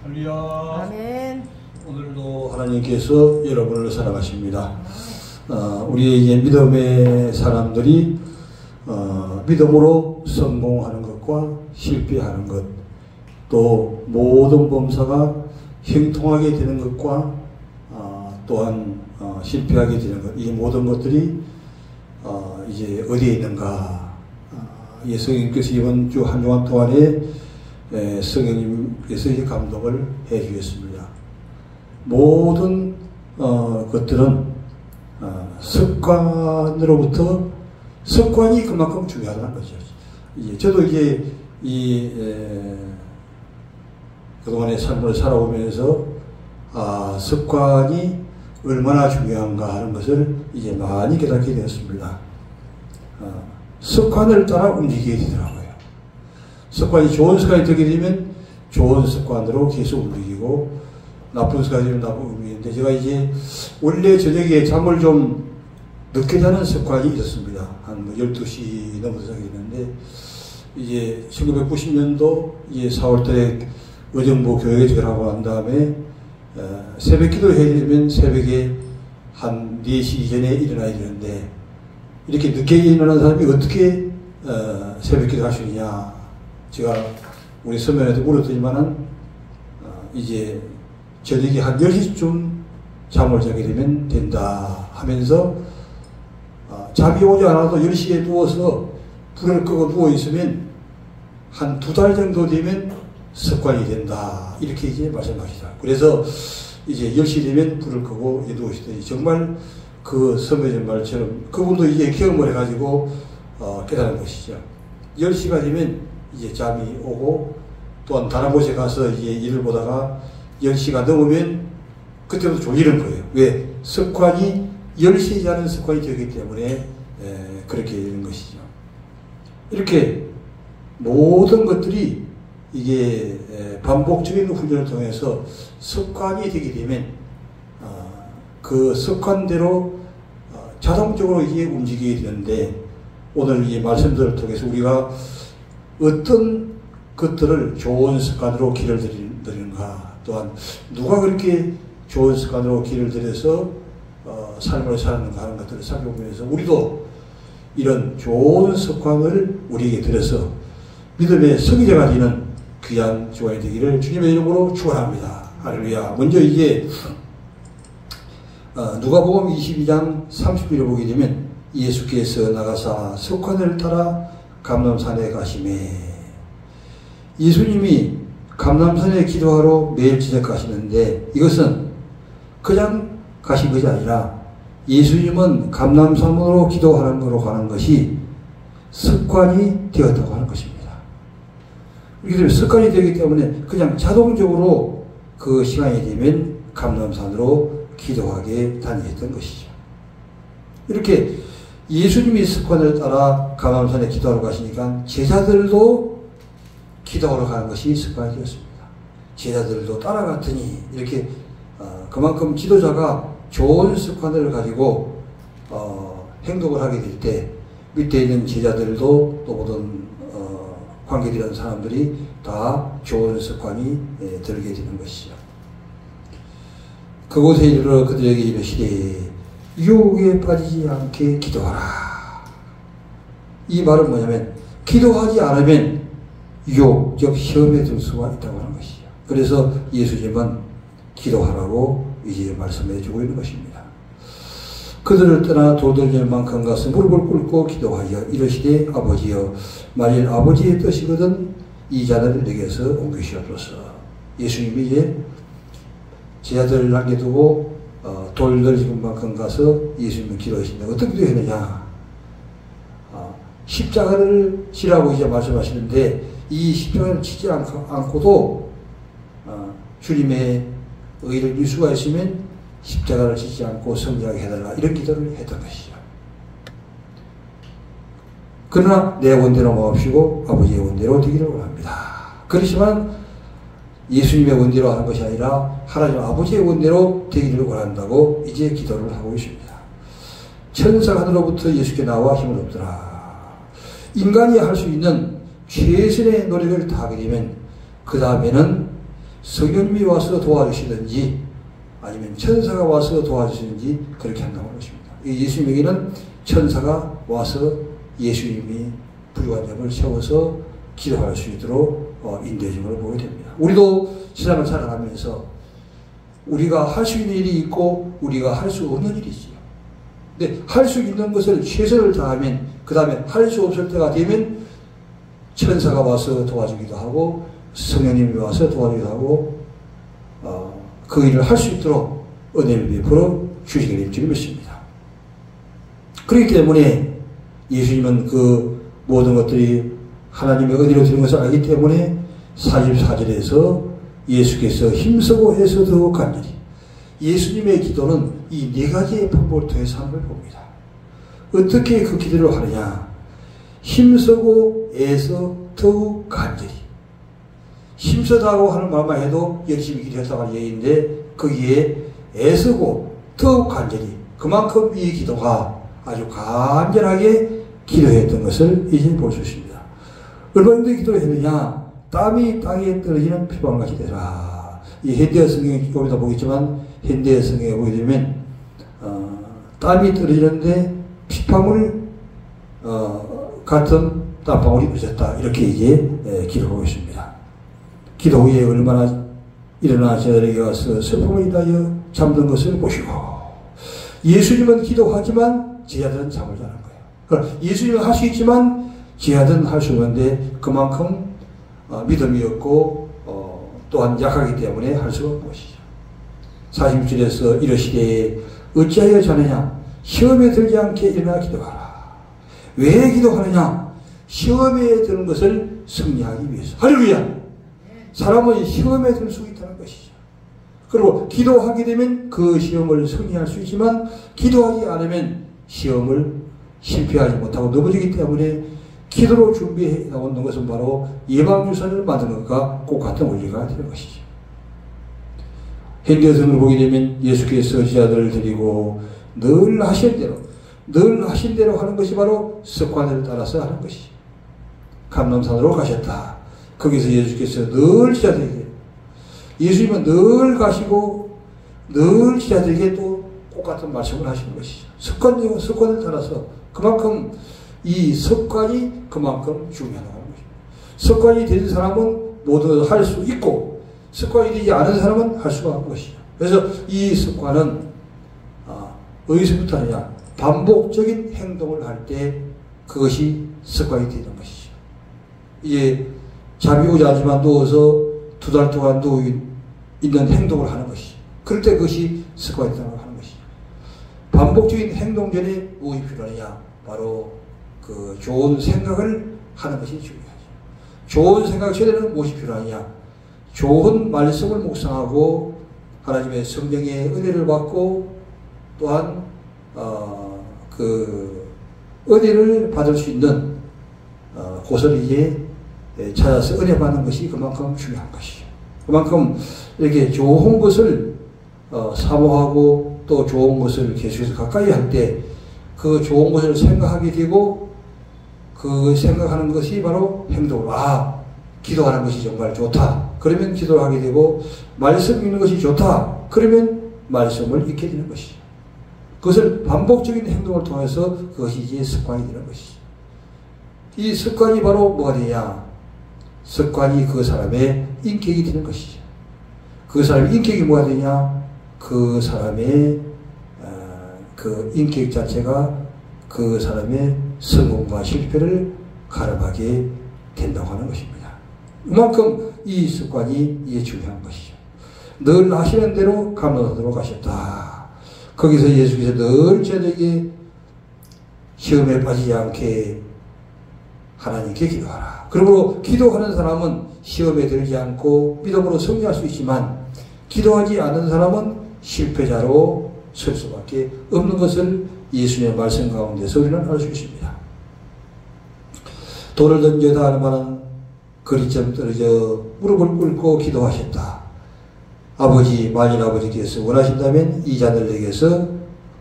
할렐루야. 아멘. 오늘도 하나님께서 여러분을 사랑하십니다. 우리의 믿음의 사람들이 믿음으로 성공하는 것과 실패하는 것, 또 모든 범사가 형통하게 되는 것과 또한 실패하게 되는 것, 이 모든 것들이 이제 어디에 있는가? 성령님께서 이번 주 한 주간 동안에 성령님께서 이 감동을 해 주셨습니다. 모든 것들은 습관으로부터 습관이 그만큼 중요하다는 거죠. 저도 이제 그동안의 삶을 살아오면서 습관이 얼마나 중요한가 하는 것을 이제 많이 깨닫게 되었습니다. 습관을 따라 움직이게 되더라고요. 습관이 좋은 습관이 되게 되면 좋은 습관으로 계속 움직이고, 나쁜 습관이 되면 나쁜 움직이는데, 제가 이제 원래 저녁에 잠을 좀 늦게 자는 습관이 있었습니다. 한 12시 넘어서 자게 됐는데, 이제 1990년도 이제 4월달에 의정부 교회에 들어가고 난 다음에 새벽 기도 해야 되면 새벽에 한 4시 이전에 일어나야 되는데, 이렇게 늦게 일어나는 사람이 어떻게 새벽 기도 할 수 있냐. 제가 우리 선배한테 물었더니만은 이제 저녁에 한 10시쯤 잠을 자게 되면 된다 하면서, 잠이 오지 않아도 10시에 누워서 불을 끄고 누워 있으면 한 2달 정도 되면 습관이 된다, 이렇게 이제 말씀하시다. 그래서 이제 10시 되면 불을 끄고 누우시더니 정말 그 선배님 말처럼 그분도 이제 경험을 해가지고 깨달은 것이죠. 10시가 되면 이제 잠이 오고, 또한 다른 곳에 가서 이제 일을 보다가 10시가 넘으면 그때부터 졸리는 거예요. 왜? 습관이 10시에 자는 습관이 되기 때문에 그렇게 되는 것이죠. 이렇게 모든 것들이 이게 반복적인 훈련을 통해서 습관이 되게 되면 그 습관대로 자동적으로 이게 움직이게 되는데, 오늘 이 말씀들을 통해서 우리가 어떤 것들을 좋은 습관으로 길을 들이는가, 또한 누가 그렇게 좋은 습관으로 길을 들여서 삶을 사는가 하는 것들을 살펴보면서 우리도 이런 좋은 습관을 우리에게 들여서 믿음의 성의자가 되는 귀한 주간이 되기를 주님의 이름으로 축원합니다. 할렐루야. 먼저 이제 누가복음 22장 30절을 보게 되면, 예수께서 나가사 습관을 따라 감람산에 가시매. 예수님이 감람산에 기도하러 매일 저녁 가시는데, 이것은 그냥 가신 것이 아니라 예수님은 감람산으로 기도하는 거로 가는 것이 습관이 되었다고 하는 것입니다. 이렇게 되면 습관이 되기 때문에 그냥 자동적으로 그 시간이 되면 감람산으로 기도하게 다녔던 것이죠. 이렇게 예수님이 습관을 따라 감람산에 기도하러 가시니까 제자들도 기도하러 가는 것이 습관이 되었습니다. 제자들도 따라갔더니 이렇게 그만큼 지도자가 좋은 습관을 가지고 행동을 하게 될 때 밑에 있는 제자들도 또 모든 관계되는 사람들이 다 좋은 습관이 들게 되는 것이죠. 그곳에 이르러 그들에게 이르시되 유혹에 빠지지 않게 기도하라. 이 말은 뭐냐면, 기도하지 않으면 유혹, 즉 시험에 들 수가 있다고 하는 것이죠. 그래서 예수님은 기도하라고 이제 말씀해 주고 있는 것입니다. 그들을 떠나 돌들만큼 가서 무릎을 꿇고 기도하여 이르시되 아버지여, 만일 아버지의 뜻이거든 이 자들을 내게서 옮기시옵소서. 예수님이 이제 제자들을 남겨두고 돌들만큼 가서 예수님을 기도하시는데 어떻게 기도했느냐? 십자가를 지라고 이제 말씀하시는데, 이 십자가를 치지 않고도 주님의 의를 이룰 수가 있으면 십자가를 지지 않고 성장하게 해달라, 이런 기도를 했던 것이죠. 그러나 내 원대로 마옵시고 아버지의 원대로 되기를 원합니다. 그렇지만 예수님의 원대로 하는 것이 아니라 하나님 아버지의 원대로 되기를 원한다고 이제 기도를 하고 있습니다. 천사가 하늘로부터 예수께 나와 힘을 얻더라. 인간이 할 수 있는 최선의 노력을 다하게 되면 그 다음에는 성령님이 와서 도와주시든지 아니면 천사가 와서 도와주시든지 그렇게 한다고 하는 것입니다. 예수님에게는 천사가 와서 예수님이 부유한 점을 세워서 기도할 수 있도록 인도해 준 걸 보게 됩니다. 우리도 세상을 살아가면서 우리가 할 수 있는 일이 있고 우리가 할 수 없는 일이 있어요. 근데 할 수 있는 것을 최선을 다하면 그 다음에 할 수 없을 때가 되면 천사가 와서 도와주기도 하고 성령님이 와서 도와주기도 하고 그 일을 할 수 있도록 은혜를 베풀어 주시게 될 줄 믿습니다. 그렇기 때문에 예수님은 그 모든 것들이 하나님의 은혜로 되는 것을 알기 때문에 44절에서 예수께서 힘쓰고 해서 더욱 간절히 예수님의 기도는 이 네 가지의 방법을 통해서 하는 걸 봅니다. 어떻게 그 기도를 하느냐? 힘쓰고 애써 더욱 간절히. 힘쓰다고 하는 말만 해도 열심히 기도했다고 하는 얘기인데 거기에 애쓰고 더욱 간절히 그만큼 이 기도가 아주 간절하게 기도했던 것을 이제 볼 수 있습니다. 얼마나 기도를 했느냐? 땀이 땅에 떨어지는 피방울같이 되라. 이 현대어 성경에 좀 이따 보겠지만 현대어 성경에 보게 되면 땀이 떨어지는데 피방울 같은 땀방울이 떨어졌다. 이렇게 이제 기록하고 있습니다. 기도 후에 얼마나 일어나 저들에게 와서 슬픔을 인하여 잠든 것을 보시고 예수님은 기도하지만 제자들은 잠을 자는 거예요. 그러니까 예수님은 할 수 있지만 제자들은 할 수 없는데 그만큼 믿음이 없고 또한 약하기 때문에 할 수가 없는 것이죠. 46절에서 이러시되 어찌하여 자느냐 시험에 들지 않게 일어나 기도하라. 왜 기도하느냐? 시험에 드는 것을 승리하기 위해서. 할렐루야! 사람은 시험에 들 수 있다는 것이죠. 그리고 기도하게 되면 그 시험을 승리할 수 있지만 기도하지 않으면 시험을 실패하지 못하고 넘어지기 때문에 기도로 준비해 나오는 것은 바로 예방주사를 만드는 것과 꼭 같은 원리가 되는 것이죠. 현대성을 보게 되면 예수께서 제자들을 데리고 늘 하신 대로 하는 것이 바로 습관을 따라서 하는 것이죠. 감람산으로 가셨다. 거기서 예수께서 늘 제자들에게 예수님은 늘 가시고 늘 제자들에게 또 똑같은 말씀을 하시는 것이죠. 습관을 따라서 그만큼 이 습관이 그만큼 중요하다는 것입니다. 습관이 되는 사람은 모두 할 수 있고 습관이 되지 않은 사람은 할 수가 없는 것이죠. 그래서 이 습관은 어디서부터 하느냐? 반복적인 행동을 할 때 그것이 습관이 되는 것이죠. 이제 잠이 오지 않지만 누워서 2달 동안 누워 있는 행동을 하는 것이죠. 그럴 때 그것이 습관이 된다고 하는 것이죠. 반복적인 행동 전에 무엇이 필요하느냐? 바로 그 좋은 생각을 하는 것이 중요하죠. 좋은 생각 전에는 무엇이 필요하느냐? 좋은 말씀을 묵상하고 하나님의 성령의 은혜를 받고 또한 그 은혜를 받을 수 있는 곳을 이제 찾아서 은혜 받는 것이 그만큼 중요한 것이죠. 그만큼 이렇게 좋은 것을 사모하고 또 좋은 것을 계속해서 가까이 할 때 그 좋은 것을 생각하게 되고 그 생각하는 것이 바로 행동으로 기도하는 것이 정말 좋다. 그러면 기도를 하게 되고 말씀 읽는 것이 좋다. 그러면 말씀을 읽게 되는 것이죠. 그것을 반복적인 행동을 통해서 그것이 이제 습관이 되는 것이죠. 이 습관이 바로 뭐가 되냐? 습관이 그 사람의 인격이 되는 것이죠. 그 사람의 인격이 뭐가 되냐? 그 사람의 그 인격 자체가 그 사람의 성공과 실패를 가름하게 된다고 하는 것입니다. 그만큼 이 습관이 이게 중요한 것이죠. 늘 하시는 대로 감당하도록 하셨다. 거기서 예수께서 늘 저에게 시험에 빠지지 않게 하나님께 기도하라. 그러므로 기도하는 사람은 시험에 들지 않고 믿음으로 승리할 수 있지만 기도하지 않는 사람은 실패자로 설 수밖에 없는 것을 예수님의 말씀 가운데서 우리는 알 수 있습니다. 돌을 던져다 하는 거리쯤 떨어져 무릎을 꿇고 기도하셨다. 아버지, 만일 아버지께서 원하신다면 이 잔을 내게서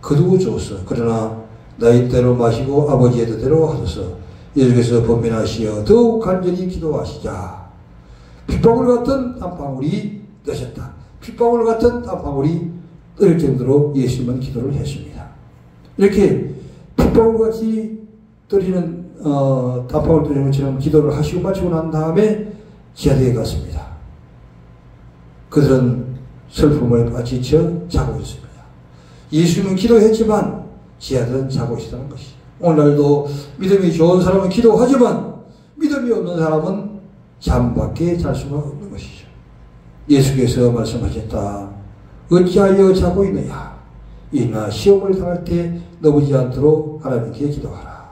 거두어 주옵소서. 그러나 나의 뜻대로 마시고 아버지의 뜻대로 하소서. 예수께서 번민하시어 더욱 간절히 기도하시자 빗방울 같은 땀방울이 넣으셨다. 핏방울 같은 땀방울이 떨어질 정도로 예수님은 기도를 했습니다. 이렇게 핏방울같이 떨어지는 땀방울 떨어지는 것처럼 기도를 하시고 마치고 난 다음에 지하대에 갔습니다. 그들은 슬픔을 빠지쳐 자고 있습니다. 예수님은 기도했지만 지하들은 자고 있다는 것이죠. 오늘날도 믿음이 좋은 사람은 기도하지만 믿음이 없는 사람은 잠밖에 잘 수가 없는 것이죠. 예수께서 말씀하셨다. 어찌하여 자고 있느냐. 이나 시험을 당할 때 넘어지지 않도록 하나님께 기도하라.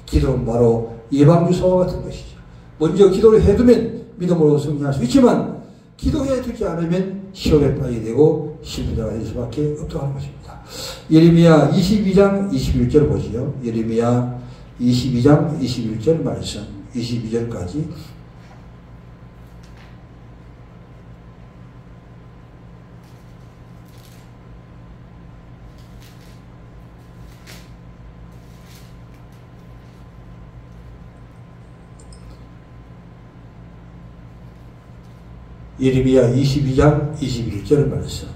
기도는 바로 예방주사와 같은 것이죠. 먼저 기도를 해두면 믿음으로 승리할 수 있지만 기도해 두지 않으면 시험에 빠지게 되고 실패자가 될 수밖에 없다고 하는 것입니다. 예레미야 22장 21절 보시죠. 예레미야 22장 21절 말씀 22절까지 예레미야 22장 21절 말씀.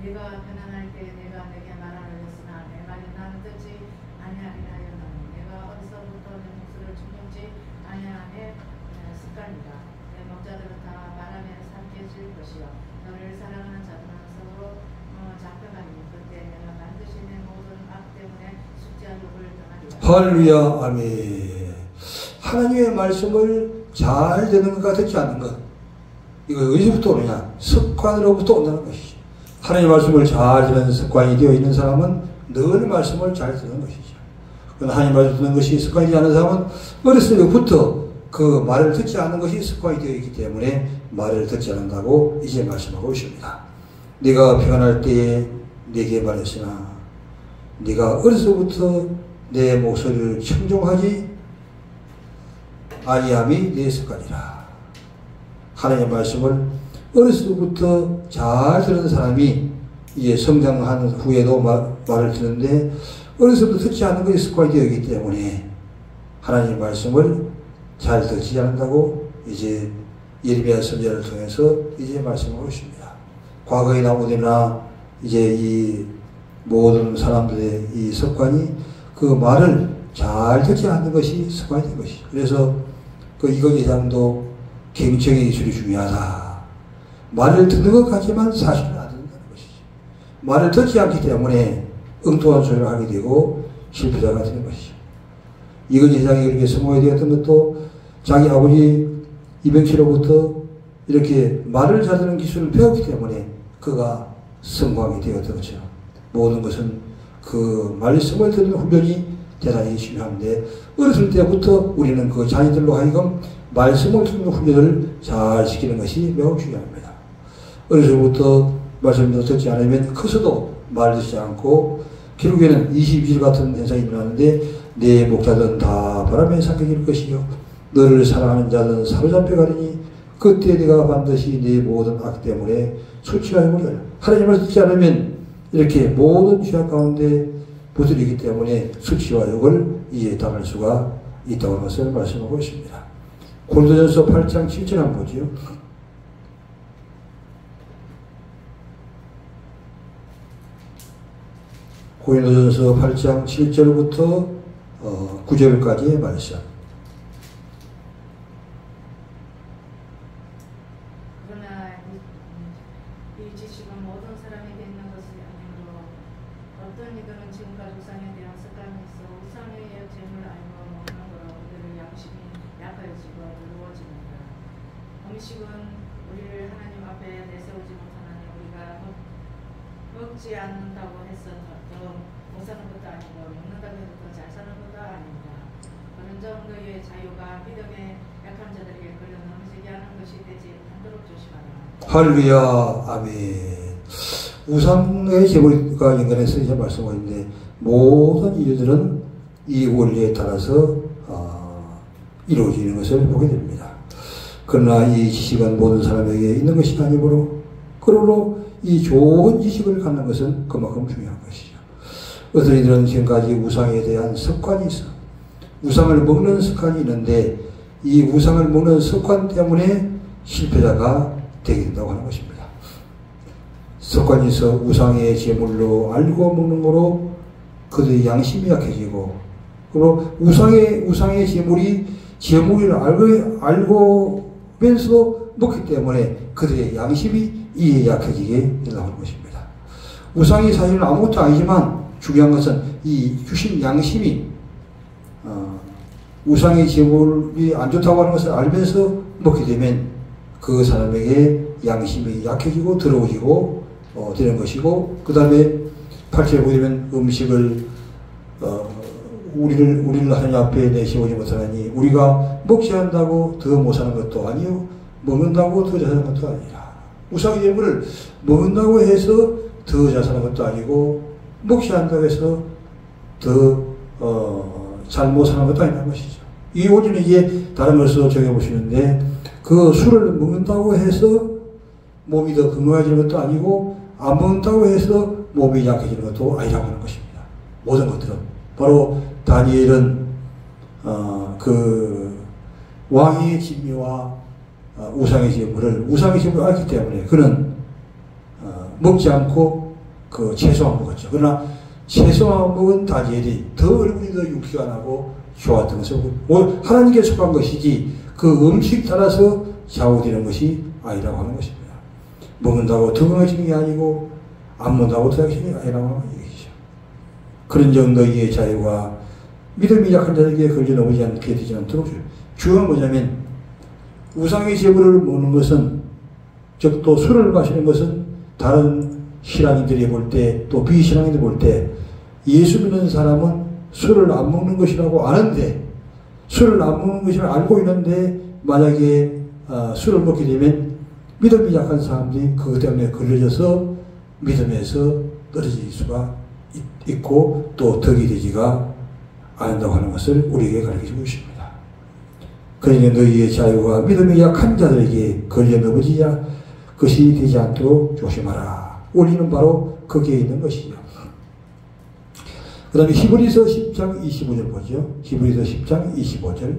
네가 편안할 때 내가 내게 말하였으나 내 말이 나는 듣지 아니하리라 하였나니 내가 어디서부터 내 목소리를 죽는지 아니하매 습관이다. 내 목자들은 다 바람에 삼켜질 것이요 너를 사랑하는 자들은 서로 잡혀가니 그때 내가 반드시 내 모든 악 때문에 숙제한 욕을 당하리라. 할렐루야. 아멘. 하나님의 말씀을 잘 듣는 것과 듣지 않는 것, 이거 어디서부터 오느냐? 습관으로부터 온다는 것이죠. 하나님의 말씀을 잘 듣는 습관이 되어 있는 사람은 늘 말씀을 잘 듣는 것이죠. 그러나 하나님의 말씀을 듣는 것이 습관이 되지 않은 사람은 어렸을 때부터 그 말을 듣지 않는 것이 습관이 되어 있기 때문에 말을 듣지 않는다고 이제 말씀하고 있습니다. 네가 평안할 때에 내게 말했으나 네가 어려서부터 내 목소리를 청종하지 아니함이 내 습관이라. 하나님의 말씀을 어려서부터 잘 듣는 사람이 이제 성장한 후에도 말을 듣는데 어려서부터 듣지 않는 것이 습관이 되어 있기 때문에 하나님의 말씀을 잘 듣지 않는다고 이제 예레미야 선지자를 통해서 이제 말씀하고 있습니다. 과거의 나무들이나 이제 이 모든 사람들의 이 습관이 그 말을 잘 듣지 않는 것이 습관이 된 것이죠. 그래서 그 이거 예장도 경청의 기술이 중요하다. 말을 듣는 것 같지만 사실은 안 듣는다는 것이죠. 말을 듣지 않기 때문에 엉뚱한 소리를 하게 되고 실패자가 되는 것이죠. 이건 예장이 그렇게 성공이 되었던 것도 자기 아버지 이병치로부터 이렇게 말을 잘 듣는 기술을 배웠기 때문에 그가 성공하게 되었던 것처럼 모든 것은 그 말씀을 듣는 훈련이 대단히 중요한데 어렸을 때부터 우리는 그 자녀들로 하여금 말씀을 듣는 훈련을 잘 시키는 것이 매우 중요합니다. 어렸을 때부터 말씀을 듣지 않으면 커서도 말 듣지 않고 결국에는 22절 같은 현상이 일어나는데 내 목자들은 다 바람에 삼켜질 것이요 너를 사랑하는 자들은 사로잡혀 가리니 그때 네가 반드시 네 모든 악 때문에 수치하여 버리라. 하나님을 듣지 않으면 이렇게 모든 죄악 가운데 부스리기 때문에 수치와 욕을 이해 당할 수가 있다고 하는 것을 말씀하고 있습니다. 고린도전서 8장 7절 한번 보죠. 고린도전서 8장 7절부터 9절까지의 말씀. 그러나 이 지식은 모든 사람에게 있는 것이 아니므로 어떤 이들은 지금까지 우상에 대한 습관이 있어 우상의 죄물 알고 먹는 거로 그들의 양심이 약해지고 두려워지는다. 음식은 우리를 하나님 앞에 내세우지 못하나니 우리가 먹지 않는다고 해서 더 못 사는 것도 아니고 먹는다고 해서 더 잘 사는 것도 아닙니다. 그런 점 너희의 자유가 믿음의 약한 자들에게 걸려 넘어지게 하는 것이 되지 않도록 조심하라. 할렐루야. 아멘. 우상의 제물과 연관해서 이제 말씀하고 있는데 모든 일들은 이 원리에 따라서 이루어지는 것을 보게 됩니다. 그러나 이 지식은 모든 사람에게 있는 것이 아니므로 그러므로 이 좋은 지식을 갖는 것은 그만큼 중요한 것이죠. 어떤 이들은 지금까지 우상에 대한 습관이 있어. 우상을 먹는 습관이 있는데 이 우상을 먹는 습관 때문에 실패자가 되게 된다고 하는 것입니다. 습관이 있어 우상의 제물로 알고 먹는 거로 그들의 양심이 약해지고, 그리고 우상의 제물을 알고면서 먹기 때문에 그들의 양심이 이에 약해지게 된다고 하는 것입니다. 우상이 사실은 아무것도 아니지만 중요한 것은 이 주신 양심이 우상의 제물이 안 좋다고 하는 것을 알면서 먹게 되면 그 사람에게 양심이 약해지고 더러워지고 되는 것이고, 그 다음에 8절에 보게 되면 음식을 우리를 하나님 앞에 내세우지 못하나니 우리가 먹지 않는다고 더 못 사는 것도 아니요 먹는다고 더 잘 사는 것도 아니라. 우상의 제물을 먹는다고 해서 더 잘 사는 것도 아니고 먹지 않는다고 해서 더 잘 못 사는 것도 아니라는 것이죠. 이 오전에 이제 다른 것으로 적용해보시는데, 그 술을 먹는다고 해서 몸이 더 건강해지는 것도 아니고 안 먹는다고 해서 몸이 약해지는 것도 아니라고 하는 것입니다. 모든 것들은 바로 다니엘은 그 왕의 진미와 우상의 제물을 알기 때문에 그는 먹지 않고 그 채소만 먹었죠. 그러나 채소만 먹은 다니엘이 더 얼굴이 더 윤기가 나고 좋았던 것을 하나님께 속한 것이지 그 음식 따라서 좌우되는 것이 아니라고 하는 것입니다. 먹는다고 더 건강해지는 게 아니고 안 먹는다고 더 약해지는 게 아니라고 하는 얘기죠. 그런 정도의 자유가 믿음이 약한 자에게 걸려 넘어지지 않게 되지 않도록 중요한 뭐냐면, 우상의 제물을 먹는 것은, 즉 또 술을 마시는 것은 다른 신앙인들이 볼 때, 또 비신앙인들이 볼 때 예수 믿는 사람은 술을 안 먹는 것이라고 아는데, 술을 안 먹는 것을 알고 있는데 만약에 술을 먹게 되면 믿음이 약한 사람들이 그것 때문에 걸려져서 믿음에서 떨어질 수가 있고 또 덕이 되지가 않는다고 하는 것을 우리에게 가르쳐주고 있습니다. 그러니까 너희의 자유가 믿음이 약한 자들에게 걸려 넘어지지 것이 되지 않도록 조심하라. 원리는 바로 거기에 있는 것이죠. 그 다음에 히브리서 10장 25절 보죠. 히브리서 10장 25절.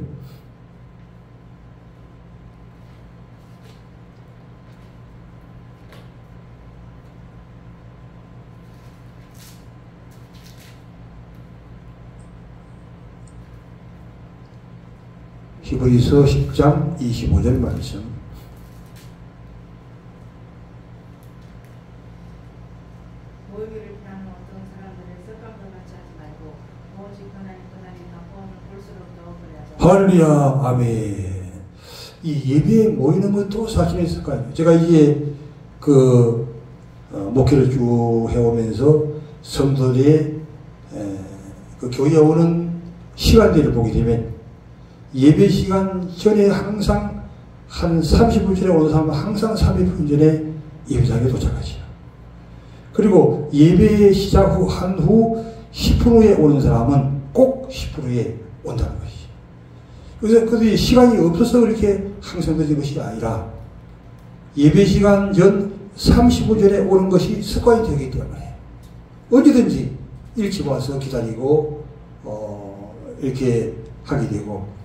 히브리서 10장 25절 말씀. 모욕을 피하는 어떤 사람들의 습관과 같이 하지 말고 오직 하나님 방법을 볼수록 더 그래야죠. 할렐루야, 아멘. 이 예배에 모이는 것도 사실은 습관이에요. 제가 이제 목회를 쭉 해오면서 성도들의 그 교회에 오는 시간대를 보게 되면 예배 시간 전에 항상 한 30분 전에 오는 사람은 항상 30분 전에 예배장에 도착하지요. 그리고 예배 시작 후 한 후 10분 후에 오는 사람은 꼭 10분 후에 온다는 것이죠. 그래서 그들이 시간이 없어서 그렇게 항상 늦은 것이 아니라 예배 시간 전 30분 전에 오는 것이 습관이 되기 때문에 언제든지 일찍 와서 기다리고 이렇게 하게 되고,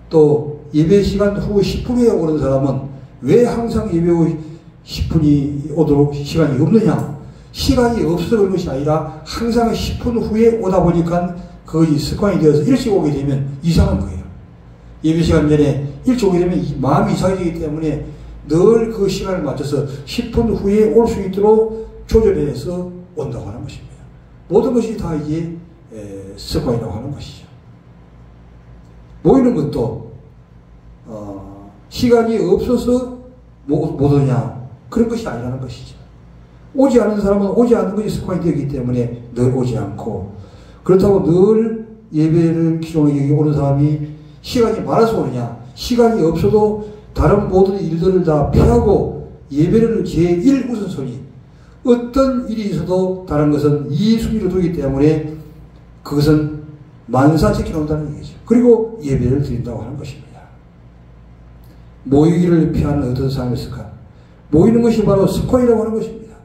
또 예배 시간 후 10분 후에 오는 사람은 왜 항상 예배 후 10분이 오도록 시간이 없느냐? 시간이 없어서 그런 것이 아니라 항상 10분 후에 오다 보니까 거의 습관이 되어서 일찍 오게 되면 이상한 거예요. 예배 시간 전에 일찍 오게 되면 마음이 이상해지기 때문에 늘 그 시간을 맞춰서 10분 후에 올 수 있도록 조절해서 온다고 하는 것입니다. 모든 것이 다 이게 습관이라고 하는 것이죠. 모이는 것도 시간이 없어서 못 오냐 그런 것이 아니라는 것이죠. 오지 않은 사람은 오지 않는 것이 습관이 되기 때문에 늘 오지 않고, 그렇다고 늘 예배를 기존에 오는 사람이 시간이 많아서 오느냐, 시간이 없어도 다른 모든 일들을 다 피하고 예배를 제1 우선순위, 어떤 일이 있어도 다른 것은 2 순위로 두기 때문에 그것은 만사시켜 놓는다는 얘기죠. 그리고 예배를 드린다고 하는 것입니다. 모이기를 피하는 어떤 사람의 습관, 모이는 것이 바로 습관이라고 하는 것입니다.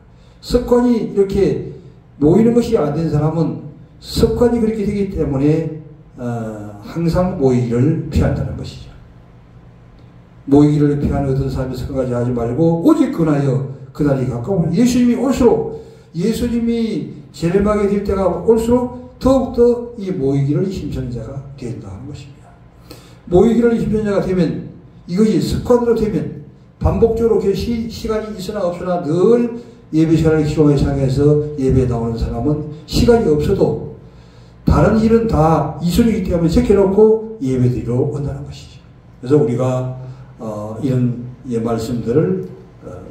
습관이 이렇게 모이는 것이 안 된 사람은 습관이 그렇게 되기 때문에 항상 모이기를 피한다는 것이죠. 모이기를 피하는 어떤 사람이 습관까지 하지 말고 오직 그나여 그날이 가까우면 예수님이 올수록 예수님이 재림하게 될 때가 올수록 더욱더 이 모이기를 힘쓰는 자가 된다는 것입니다. 모이기를 힘쓰는 자가 되면 이것이 습관으로 되면 반복적으로 시간이 있으나 없으나 늘 예배 시간을 기도의 상에서 예배에 나오는 사람은 시간이 없어도 다른 일은 다 이순이기 때문에 제껴놓고 예배드리러 온다는 것이죠. 그래서 우리가 이런 말씀들을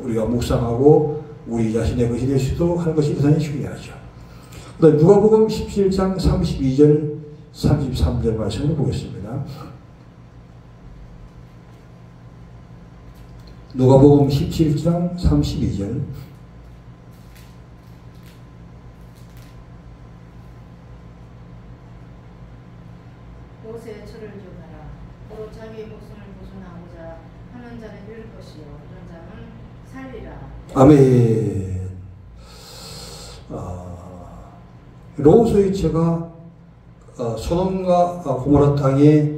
우리가 묵상하고 우리 자신의 것이 될 수도 하는 것이 대단히 중요하죠. 그다음에 누가복음 17장 32절 33절 말씀을 보겠습니다. 누가복음 17장 32절 옷에 철을 주어라. 또 자기 목숨을 보존하고자 하는 자는 잃을 것이요 이런 자는 살리라. 아멘. 롯의 처가 소돔과 고모라 땅에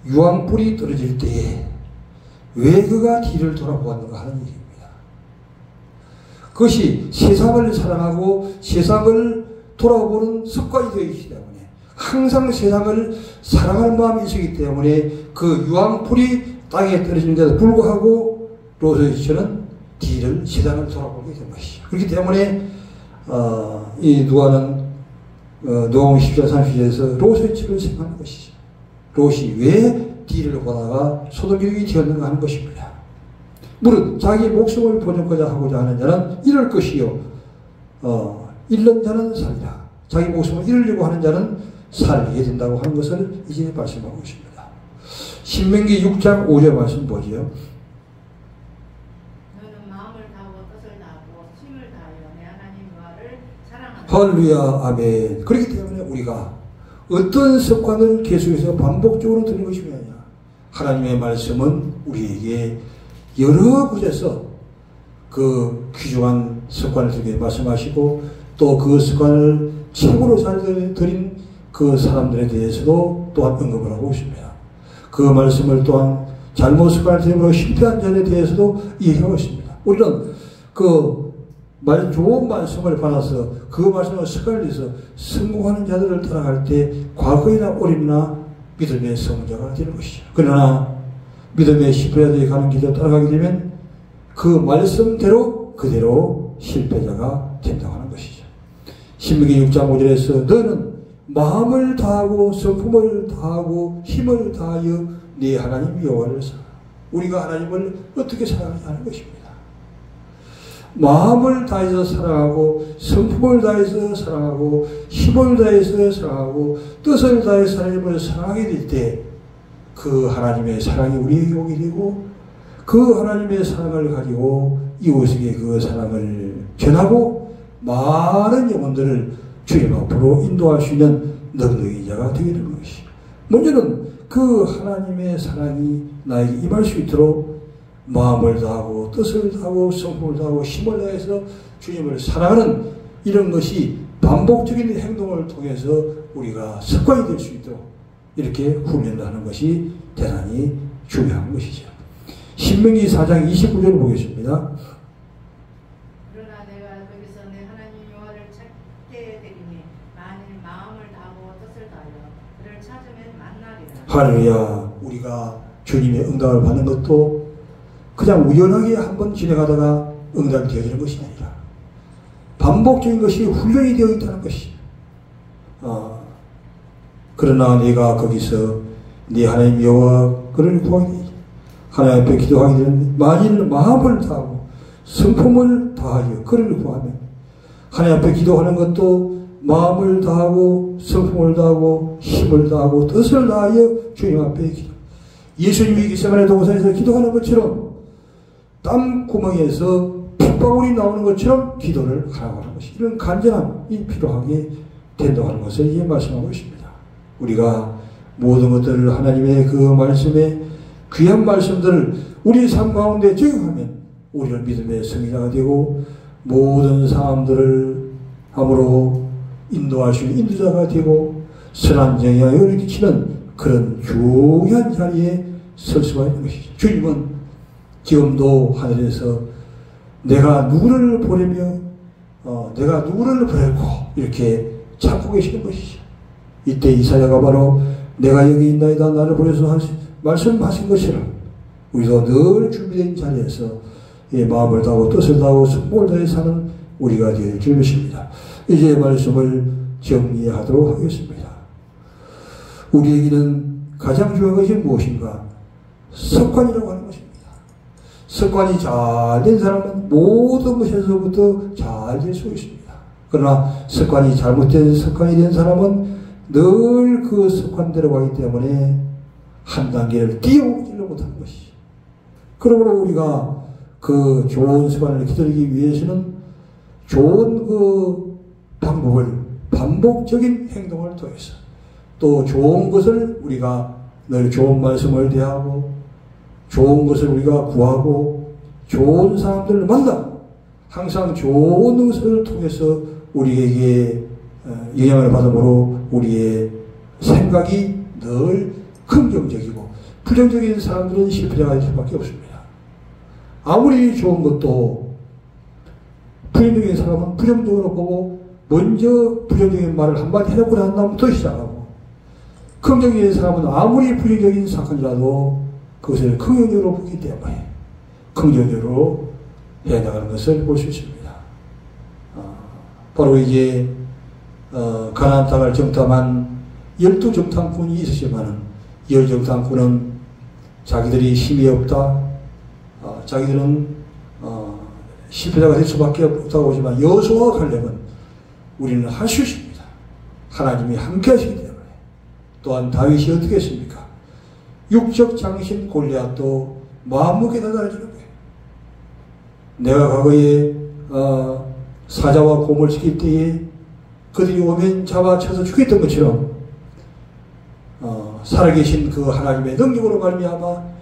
유황불이 떨어질 때에 왜 그가 뒤를 돌아보았는가 하는 얘기입니다. 그것이 세상을 사랑하고 세상을 돌아보는 습관이 되어 있기 때문에 항상 세상을 사랑하는 마음이 있기 때문에 그 유황불이 땅에 떨어지는데도 불구하고 롯의 처는 뒤를 세상을 돌아보게 된 것이죠. 그렇기 때문에 이 누가는 누가복음 10장 30절에서 롯의 처를 생각하는 것이죠. 롯이 왜 뒤를 보다가 소돔이 되었는가 하는 것입니다. 무릇 자기 목숨을 보존하고자 하고자 하는 자는 잃을 것이요 잃는 자는 살리라. 자기 목숨을 잃으려고 하는 자는 살리게 된다고 하는 것을 이제 말씀하고 있습니다. 신명기 6장 5절 말씀 보지요. 너는 마음을 다하고 뜻을 다하고 힘을 다하여 내 하나님 여호와를 사랑하라. 할렐루야. 아멘. 그렇기 때문에 우리가 어떤 습관을 계속해서 반복적으로 듣는 것이 중요하냐. 하나님의 말씀은 우리에게 여러 곳에서 그 귀중한 습관을 들게 말씀하시고 또 그 습관을 최고로 잘 들인 그 사람들에 대해서도 또한 언급을 하고 있습니다. 그 말씀을 또한 잘못 습관을 들임으로 실패한 자에 대해서도 얘기하고 있습니다. 우리는 그 좋은 말씀을 받아서 그 말씀을 습관을 해서 성공하는 자들을 따라갈 때 과거이나 올해나 믿음의 성자가 되는 것이죠. 그러나 믿음의 실패자들이 가는 길을 따라가게 되면 그 말씀대로 그대로 실패자가 된다고 하는 것이죠. 신명기 6장 5절에서 너는 마음을 다하고 성품을 다하고 힘을 다하여 네 하나님 여호와를 사랑하라. 우리가 하나님을 어떻게 사랑하냐 하는 것입니다. 마음을 다해서 사랑하고 성품을 다해서 사랑하고 힘을 다해서 사랑하고 뜻을 다해서 하나님을 사랑하게 될 때 그 하나님의 사랑이 우리에게 오게 되고 그 하나님의 사랑을 가지고 이웃에게 그 사랑을 전하고 많은 영혼들을 주님 앞으로 인도할 수 있는 능력의 자가 되게 되는 것이 먼저는 그 하나님의 사랑이 나에게 임할 수 있도록 마음을 다하고 뜻을 다하고 성품을 다하고 힘을 다해서 주님을 사랑하는 이런 것이 반복적인 행동을 통해서 우리가 습관이 될 수 있도록 이렇게 훈련하는 것이 대단히 중요한 것이죠. 신명기 4장 29절을 보겠습니다. 그러나 내가 거기서 내 하나님 여호와를 찾게 되리니 만일 마음을 다하고 뜻을 다하여 그를 찾으면 만나리라. 할렐루야. 우리가 주님의 응답을 받는 것도 그냥 우연하게 한번 지나가다가 응답이 되어지는 것이 아니라 반복적인 것이 훈련이 되어 있다는 것이. 그러나 내가 거기서 네 하나님 여호와를 구하게 되지. 하나님 앞에 기도하게 되는 만일 마음을 다하고 성품을 다하여 그를 구하면 하나님 앞에 기도하는 것도 마음을 다하고 성품을 다하고 힘을 다하고 뜻을 다하여 주님 앞에 기도. 예수님이 겟세마네 동산에서 기도하는 것처럼 땀구멍에서 핏방울이 나오는 것처럼 기도를 하라고 하는 것이 이런 간절함이 필요하게 된다고 하는 것을 이제 말씀하고 있습니다. 우리가 모든 것들을 하나님의 그 말씀에 귀한 말씀들을 우리 삶 가운데 적용하면 우리는 믿음의 성인자가 되고 모든 사람들을 함으로 인도할 수 있는 인도자가 되고 선한 영향을 끼치는 그런 중요한 자리에 설 수가 있는 것이죠. 주님은 지금도 하늘에서 내가 누구를 보내며 내가 누구를 보낼고 이렇게 찾고 계시는 것이죠. 이때 이사야가 바로 내가 여기 있나이다 나를 보내서 말씀하신 것처럼 우리도 늘 준비된 자리에서 마음을 다하고 뜻을 다하고 성공을 다해 사는 우리가 되어야 될 것입니다. 이제 말씀을 정리하도록 하겠습니다. 우리에게는 가장 중요한 것이 무엇인가? 습관이라고 하는 것입니다. 습관이 잘 된 사람은 모든 것에서부터 잘 될 수 있습니다. 그러나 습관이 잘못된 습관이 된 사람은 늘 그 습관대로 가기 때문에 한 단계를 뛰어오지를 못하는 것이죠. 그러므로 우리가 그 좋은 습관을 기다리기 위해서는 좋은 그 방법을 반복적인 행동을 통해서 또 좋은 것을 우리가 늘 좋은 말씀을 대하고 좋은 것을 우리가 구하고 좋은 사람들을 만나 항상 좋은 것을 통해서 우리에게 영향을 받음으로 우리의 생각이 늘 긍정적이고 부정적인 사람들은 실패자가 될 수밖에 없습니다. 아무리 좋은 것도 부정적인 사람은 부정적으로 보고 먼저 부정적인 말을 한마디 해놓고 난 다음부터 시작하고 긍정적인 사람은 아무리 부정적인 사건이라도 그것을 긍정적으로 보기 때문에 긍정적으로 해나가는 것을 볼 수 있습니다. 바로 이제 가나안 땅을 정탐한 12정탐꾼이 있으시지만은 10정탐꾼은 자기들이 힘이 없다, 자기들은 실패자가 될 수밖에 없다고 하지만 여호수아와 칼렙은 우리는 할 수 있습니다. 하나님이 함께 하시기 때문에. 또한 다윗이 어떻게 했습니까? 육적 장신 골리앗도 마음먹게 다달아지는 거예요. 내가 과거에 사자와 곰을 지킬 때에 그들이 오면 잡아쳐서 죽였던 것처럼 살아계신 그 하나님의 능력으로 말미암아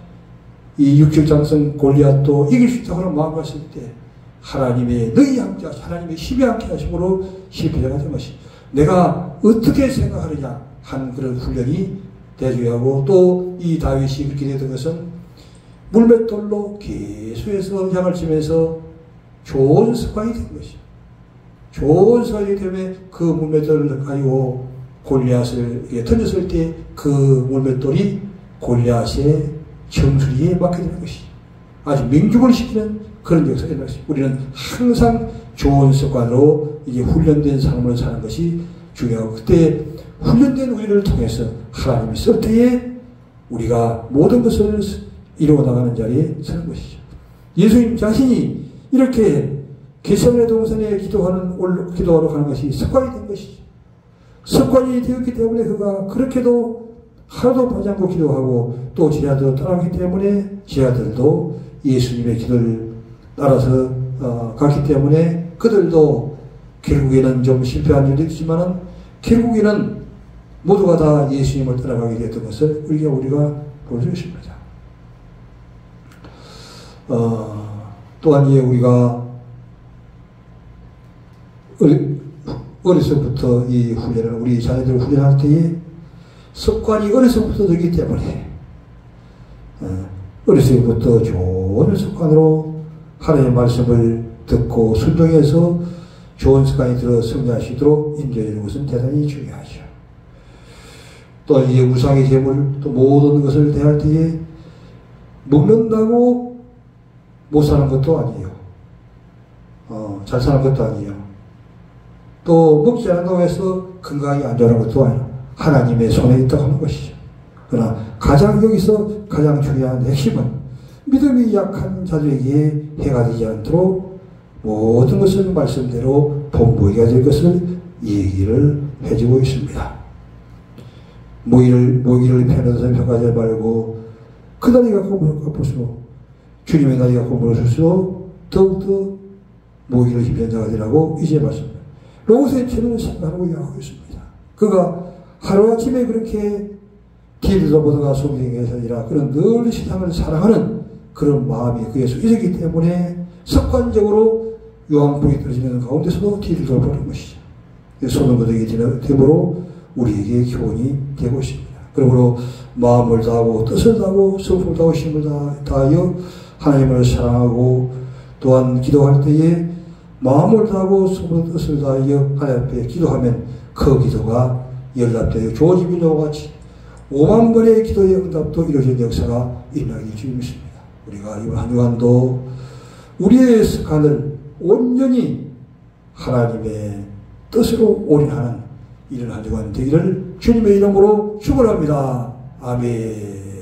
이 육적 장신 골리앗도 이길 수 있다고 하는 마음을 갔을 때 하나님의 너희 함께 하시 하나님의 힘이 함께 하심으로 실패자가 된 것이 내가 어떻게 생각하느냐 한 그런 훈련이 되어야 하고 또 이 다윗이 그렇게 되던 것은 물맷돌로 계속해서 향을 치면서 좋은 습관이 된 것이죠. 좋은 습관이 되면 그 물맷돌을 가지고 골리앗을 던졌을 때 그 물맷돌이 골리앗의 정수리에 맞게 되는 것이죠. 아주 명중을 시키는 그런 역사가 되는 것이죠. 우리는 항상 좋은 습관으로 이제 훈련된 삶을 사는 것이 중요하고 그때 훈련된 우리를 통해서 하나님이 쓸 때에 우리가 모든 것을 이루어 나가는 자리에 서는 것이죠. 예수님 자신이 이렇게 겟세마네 동산에 기도하러 가는 것이 습관이 된 것이죠. 습관이 되었기 때문에 그가 그렇게도 하루도 빠지 않고 기도하고 또 제자들도 따라가기 때문에 제자들도 예수님의 기도를 따라서 갔기 때문에 그들도 결국에는 좀 실패한 일도 있지만은 결국에는 모두가 다 예수님을 따라가게 됐던 것을 우리가 볼 수 있습니다. 또한 이제 우리가 어려서부터 이 훈련을 우리 자녀들을 훈련할 때에 습관이 어려서부터 되기 때문에 어려서부터 좋은 습관으로 하나님의 말씀을 듣고 순종해서 좋은 습관이 들어 성장할 수 있도록 인도해주는 것은 대단히 중요하죠. 또 이제 우상의 제물 또 모든 것을 대할 때에 먹는다고 못 사는 것도 아니에요. 잘 사는 것도 아니에요. 또 먹지 않는다고 해서 건강이 안 좋은 것도 아니에요. 하나님의 손에 있다고 하는 것이죠. 그러나 여기서 가장 중요한 핵심은 믿음이 약한 자들에게 해가 되지 않도록 모든 것을 말씀대로 본보기가 될 것을 얘기를 해주고 있습니다. 모기를 패는 것을 평가하지 말고 그 다리가 갚을수록 주님의 다리가 꼽을수록 더욱더 모기를 힘든 자가 되라고 이제 말씀합니다. 롯의 처를 생각하고 이야기하고 있습니다. 그가 하루아침에 그렇게 길에서 보다가 소경에서 아니라 그런 늘 세상을 사랑하는 그런 마음이 그에 있었기 때문에 습관적으로 유황불이 떨어지는 가운데서도 뒤를 돌아보는 것이죠. 손은 거덕이 됨으로 우리에게 교훈이 되고 있습니다. 그러므로 마음을 다하고 뜻을 다하고 성품을 다하고 힘을 다하여 하나님을 사랑하고 또한 기도할 때에 마음을 다하고 성품을 뜻을 다하여 하나님 앞에 기도하면 그 기도가 연락되어 조지 빌려와 같이 5만 번의 기도의 응답도 이루어진 역사가 일어나게 될 줄 믿습니다. 우리가 이번 한 주간도 우리의 습관을 온전히 하나님의 뜻으로 올인하는 이런 한 주간 되기를 주님의 이름으로 축원합니다. 아멘.